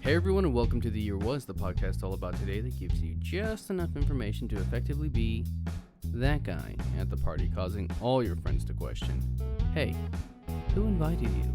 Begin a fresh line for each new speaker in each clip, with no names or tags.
Hey everyone, and welcome to The Year Was, the podcast all about today that gives you just enough information to effectively be that guy at the party, causing all your friends to question, hey, who invited you?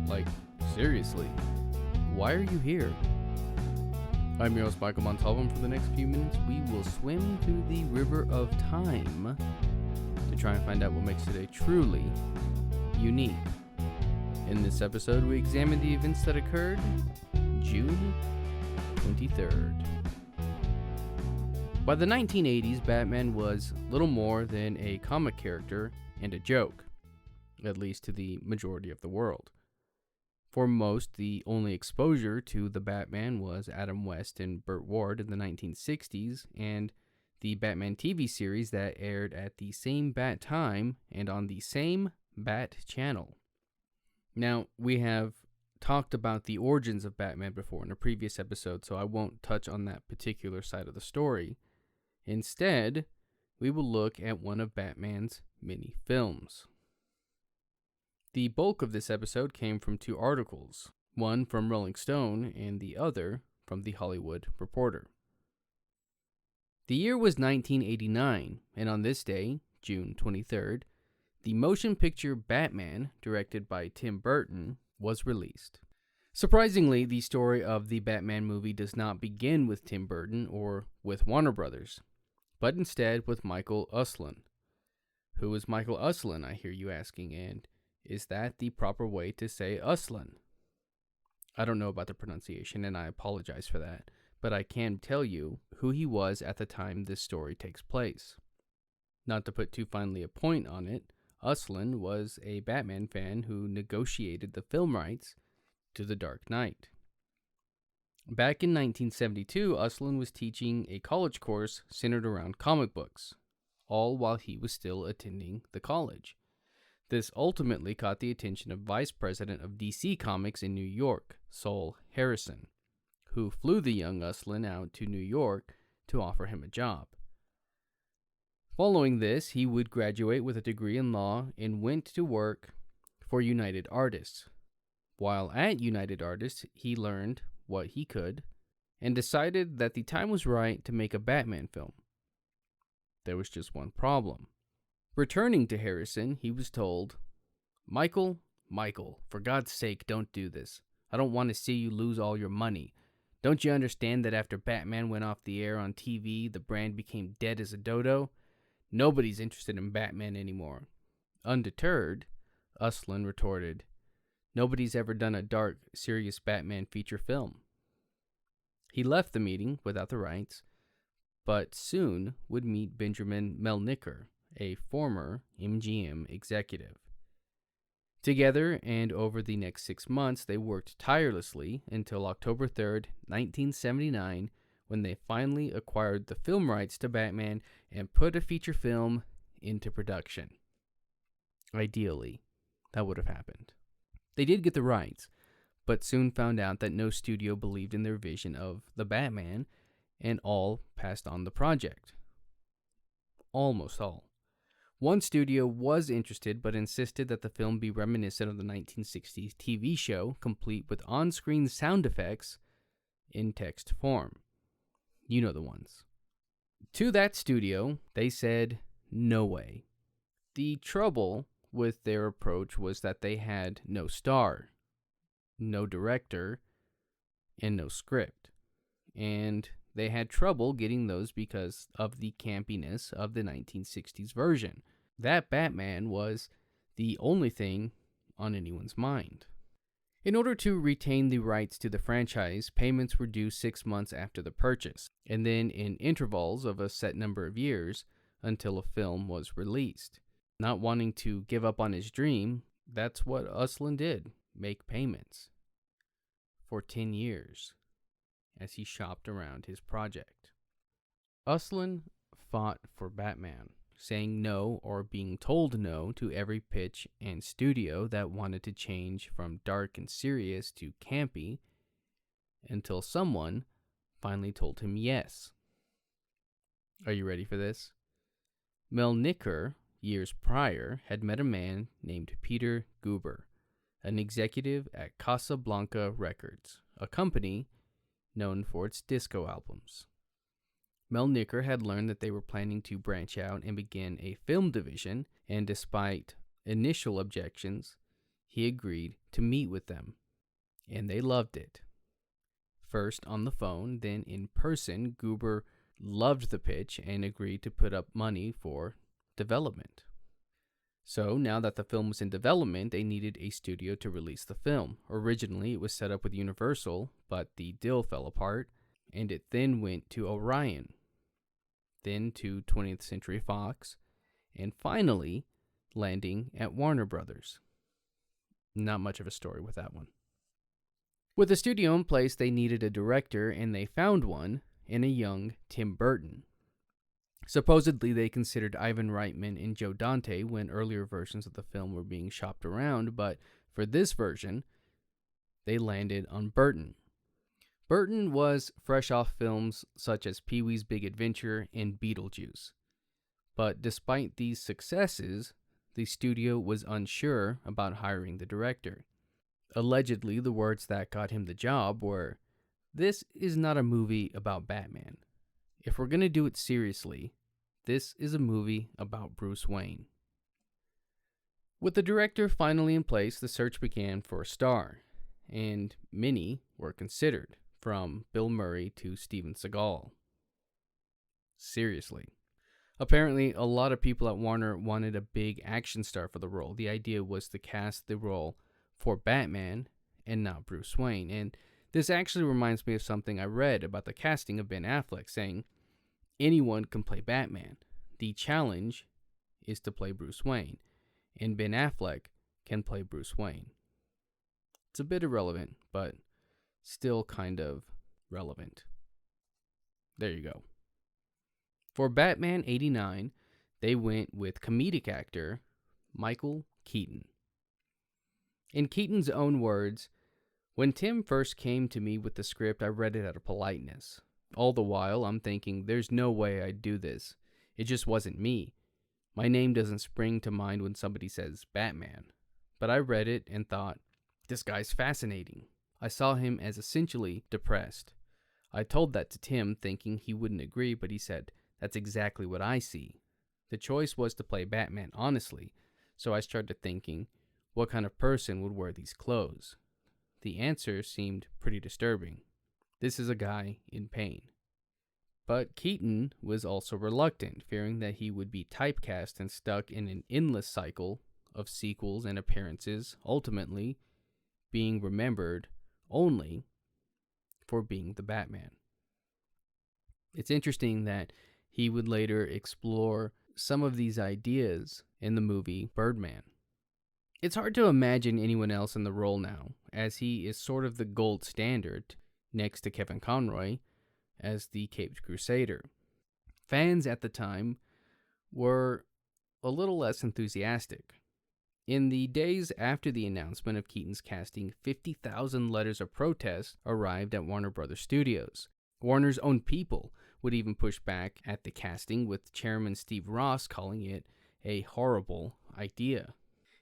Like, seriously, why are you here? I'm your host, Michael Montalvo, and for the next few minutes, we will swim through the river of time to try and find out what makes today truly unique. In this episode, we examine the events that occurred June 23rd. By the 1980s, Batman was little more than a comic character and a joke, at least to the majority of the world. For most, the only exposure to the Batman was Adam West and Burt Ward in the 1960s, and the Batman TV series that aired at the same Bat time and on the same Bat channel. Now, we have talked about the origins of Batman before in a previous episode, so I won't touch on that particular side of the story. Instead, we will look at one of Batman's many films. The bulk of this episode came from two articles, one from Rolling Stone and the other from The Hollywood Reporter. The year was 1989, and on this day, June 23rd, the motion picture Batman, directed by Tim Burton, was released. Surprisingly, the story of the Batman movie does not begin with Tim Burton or with Warner Brothers, but instead with Michael Uslan. Who is Michael Uslan, I hear you asking, and is that the proper way to say Uslan? I don't know about the pronunciation, and I apologize for that, but I can tell you who he was at the time this story takes place. Not to put too finely a point on it, Uslan was a Batman fan who negotiated the film rights to The Dark Knight. Back in 1972, Uslan was teaching a college course centered around comic books, all while he was still attending the college. This ultimately caught the attention of Vice President of DC Comics in New York, Sol Harrison, who flew the young Uslan out to New York to offer him a job. Following this, he would graduate with a degree in law and went to work for United Artists. While at United Artists, he learned what he could and decided that the time was right to make a Batman film. There was just one problem. Returning to Harrison, he was told, Michael, for God's sake, don't do this. I don't want to see you lose all your money. Don't you understand that after Batman went off the air on TV, the brand became dead as a dodo? Nobody's interested in Batman anymore. Undeterred, Uslan retorted, nobody's ever done a dark, serious Batman feature film. He left the meeting without the rights, but soon would meet Benjamin Melnicker, a former MGM executive. Together and over the next 6 months, they worked tirelessly until October 3rd, 1979, when they finally acquired the film rights to Batman and put a feature film into production. Ideally, that would have happened. They did get the rights, but soon found out that no studio believed in their vision of the Batman, and all passed on the project. Almost all. One studio was interested, but insisted that the film be reminiscent of the 1960s TV show, complete with on-screen sound effects in text form. You know the ones. To that studio, they said, no way. The trouble with their approach was that they had no star, no director, and no script. And they had trouble getting those because of the campiness of the 1960s version. That Batman was the only thing on anyone's mind. In order to retain the rights to the franchise, payments were due 6 months after the purchase, and then in intervals of a set number of years until a film was released. Not wanting to give up on his dream, that's what Uslan did, make payments. For 10 years, as he shopped around his project. Uslan fought for Batman, saying no or being told no to every pitch and studio that wanted to change from dark and serious to campy, until someone finally told him yes. Are you ready for this? Melnicker, years prior, had met a man named Peter Guber, an executive at Casablanca Records, a company known for its disco albums. Mel Nicker had learned that they were planning to branch out and begin a film division, and despite initial objections, he agreed to meet with them. And they loved it. First on the phone, then in person, Goober loved the pitch and agreed to put up money for development. So now that the film was in development, they needed a studio to release the film. Originally, it was set up with Universal, but the deal fell apart, and it then went to Orion, then to 20th Century Fox, and finally landing at Warner Brothers. Not much of a story with that one. With the studio in place, they needed a director, and they found one in a young Tim Burton. Supposedly, they considered Ivan Reitman and Joe Dante when earlier versions of the film were being shopped around, but for this version, they landed on Burton. Burton was fresh off films such as Pee-wee's Big Adventure and Beetlejuice. But despite these successes, the studio was unsure about hiring the director. Allegedly, the words that got him the job were, "This is not a movie about Batman. If we're going to do it seriously, this is a movie about Bruce Wayne." With the director finally in place, the search began for a star, and many were considered, from Bill Murray to Steven Seagal. Seriously. Apparently, a lot of people at Warner wanted a big action star for the role. The idea was to cast the role for Batman and not Bruce Wayne. And this actually reminds me of something I read about the casting of Ben Affleck, saying anyone can play Batman. The challenge is to play Bruce Wayne, and Ben Affleck can play Bruce Wayne. It's a bit irrelevant, but still kind of relevant. There you go. For Batman 89, they went with comedic actor Michael Keaton. In Keaton's own words, "When Tim first came to me with the script, I read it out of politeness. All the while, I'm thinking, there's no way I'd do this. It just wasn't me. My name doesn't spring to mind when somebody says Batman. But I read it and thought, this guy's fascinating. I saw him as essentially depressed. I told that to Tim, thinking he wouldn't agree, but he said, that's exactly what I see. The choice was to play Batman honestly, so I started thinking, what kind of person would wear these clothes? The answer seemed pretty disturbing. This is a guy in pain." But Keaton was also reluctant, fearing that he would be typecast and stuck in an endless cycle of sequels and appearances, ultimately being remembered only for being the Batman. It's interesting that he would later explore some of these ideas in the movie Birdman. It's hard to imagine anyone else in the role now, as he is sort of the gold standard next to Kevin Conroy as the Caped Crusader. Fans at the time were a little less enthusiastic. In the days after the announcement of Keaton's casting, 50,000 letters of protest arrived at Warner Brothers Studios. Warner's own people would even push back at the casting, with Chairman Steve Ross calling it a horrible idea.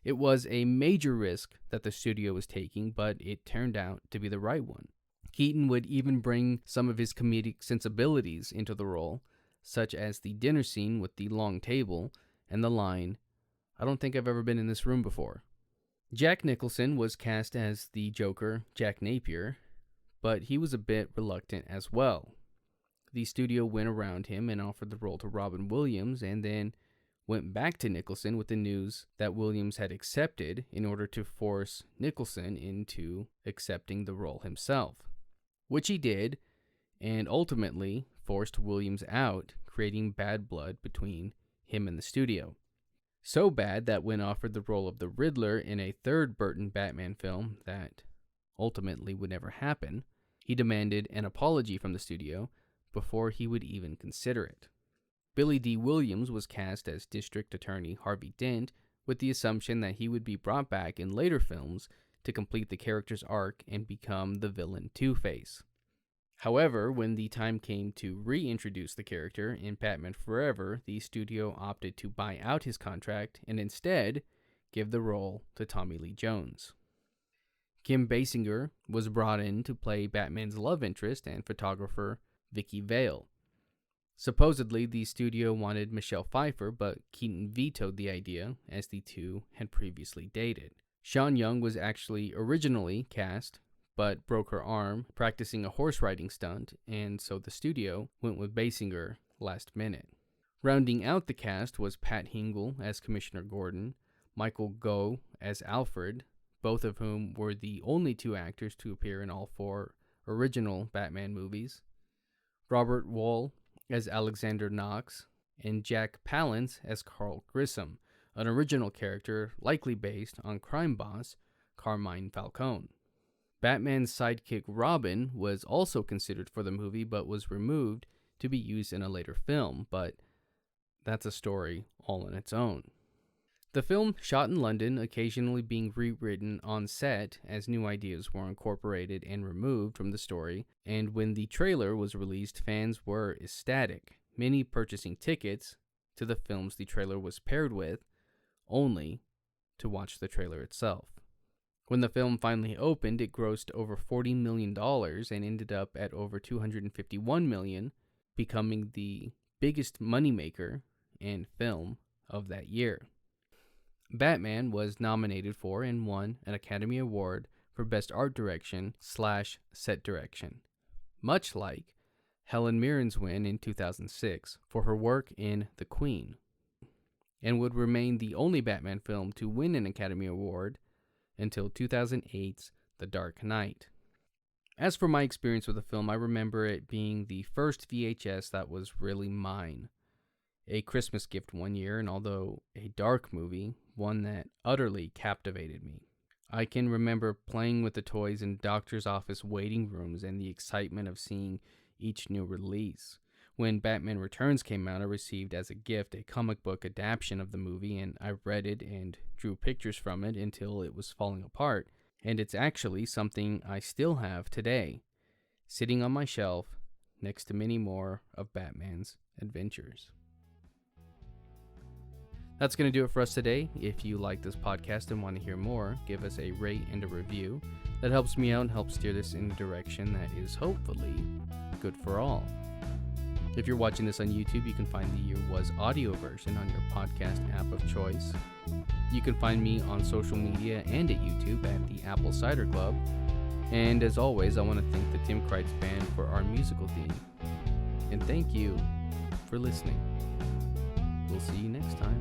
It was a major risk that the studio was taking, but it turned out to be the right one. Keaton would even bring some of his comedic sensibilities into the role, such as the dinner scene with the long table and the line, "I don't think I've ever been in this room before." Jack Nicholson was cast as the Joker, Jack Napier, but he was a bit reluctant as well. The studio went around him and offered the role to Robin Williams, and then went back to Nicholson with the news that Williams had accepted in order to force Nicholson into accepting the role himself, which he did, and ultimately forced Williams out, creating bad blood between him and the studio. So bad that when offered the role of the Riddler in a third Burton Batman film that ultimately would never happen, he demanded an apology from the studio before he would even consider it. Billy D. Williams was cast as District Attorney Harvey Dent, with the assumption that he would be brought back in later films to complete the character's arc and become the villain Two-Face. However, when the time came to reintroduce the character in Batman Forever, the studio opted to buy out his contract and instead give the role to Tommy Lee Jones. Kim Basinger was brought in to play Batman's love interest and photographer Vicky Vale. Supposedly, the studio wanted Michelle Pfeiffer, but Keaton vetoed the idea, as the two had previously dated. Sean Young was actually originally cast, but broke her arm practicing a horse riding stunt, and so the studio went with Basinger last minute. Rounding out the cast was Pat Hingle as Commissioner Gordon, Michael Gough as Alfred, both of whom were the only two actors to appear in all 4 original Batman movies, Robert Wuhl as Alexander Knox, and Jack Palance as Carl Grissom, an original character likely based on crime boss Carmine Falcone. Batman's sidekick Robin was also considered for the movie but was removed to be used in a later film, but that's a story all on its own. The film, shot in London, occasionally being rewritten on set as new ideas were incorporated and removed from the story, and when the trailer was released, fans were ecstatic, many purchasing tickets to the films the trailer was paired with, only to watch the trailer itself. When the film finally opened, it grossed over $40 million and ended up at over $251 million, becoming the biggest moneymaker and film of that year. Batman was nominated for and won an Academy Award for Best Art Direction / Set Direction, much like Helen Mirren's win in 2006 for her work in The Queen, and would remain the only Batman film to win an Academy Award until 2008's The Dark Knight. As for my experience with the film, I remember it being the first VHS that was really mine. A Christmas gift one year, and although a dark movie, one that utterly captivated me. I can remember playing with the toys in doctor's office waiting rooms and the excitement of seeing each new release. When Batman Returns came out, I received as a gift a comic book adaptation of the movie, and I read it and drew pictures from it until it was falling apart, and it's actually something I still have today, sitting on my shelf next to many more of Batman's adventures. That's going to do it for us today. If you like this podcast and want to hear more, give us a rate and a review. That helps me out and helps steer this in a direction that is hopefully good for all. If you're watching this on YouTube, you can find the Year Was audio version on your podcast app of choice. You can find me on social media and at YouTube at the Apple Cider Club. And as always, I want to thank the Tim Kreitz Band for our musical theme. And thank you for listening. We'll see you next time.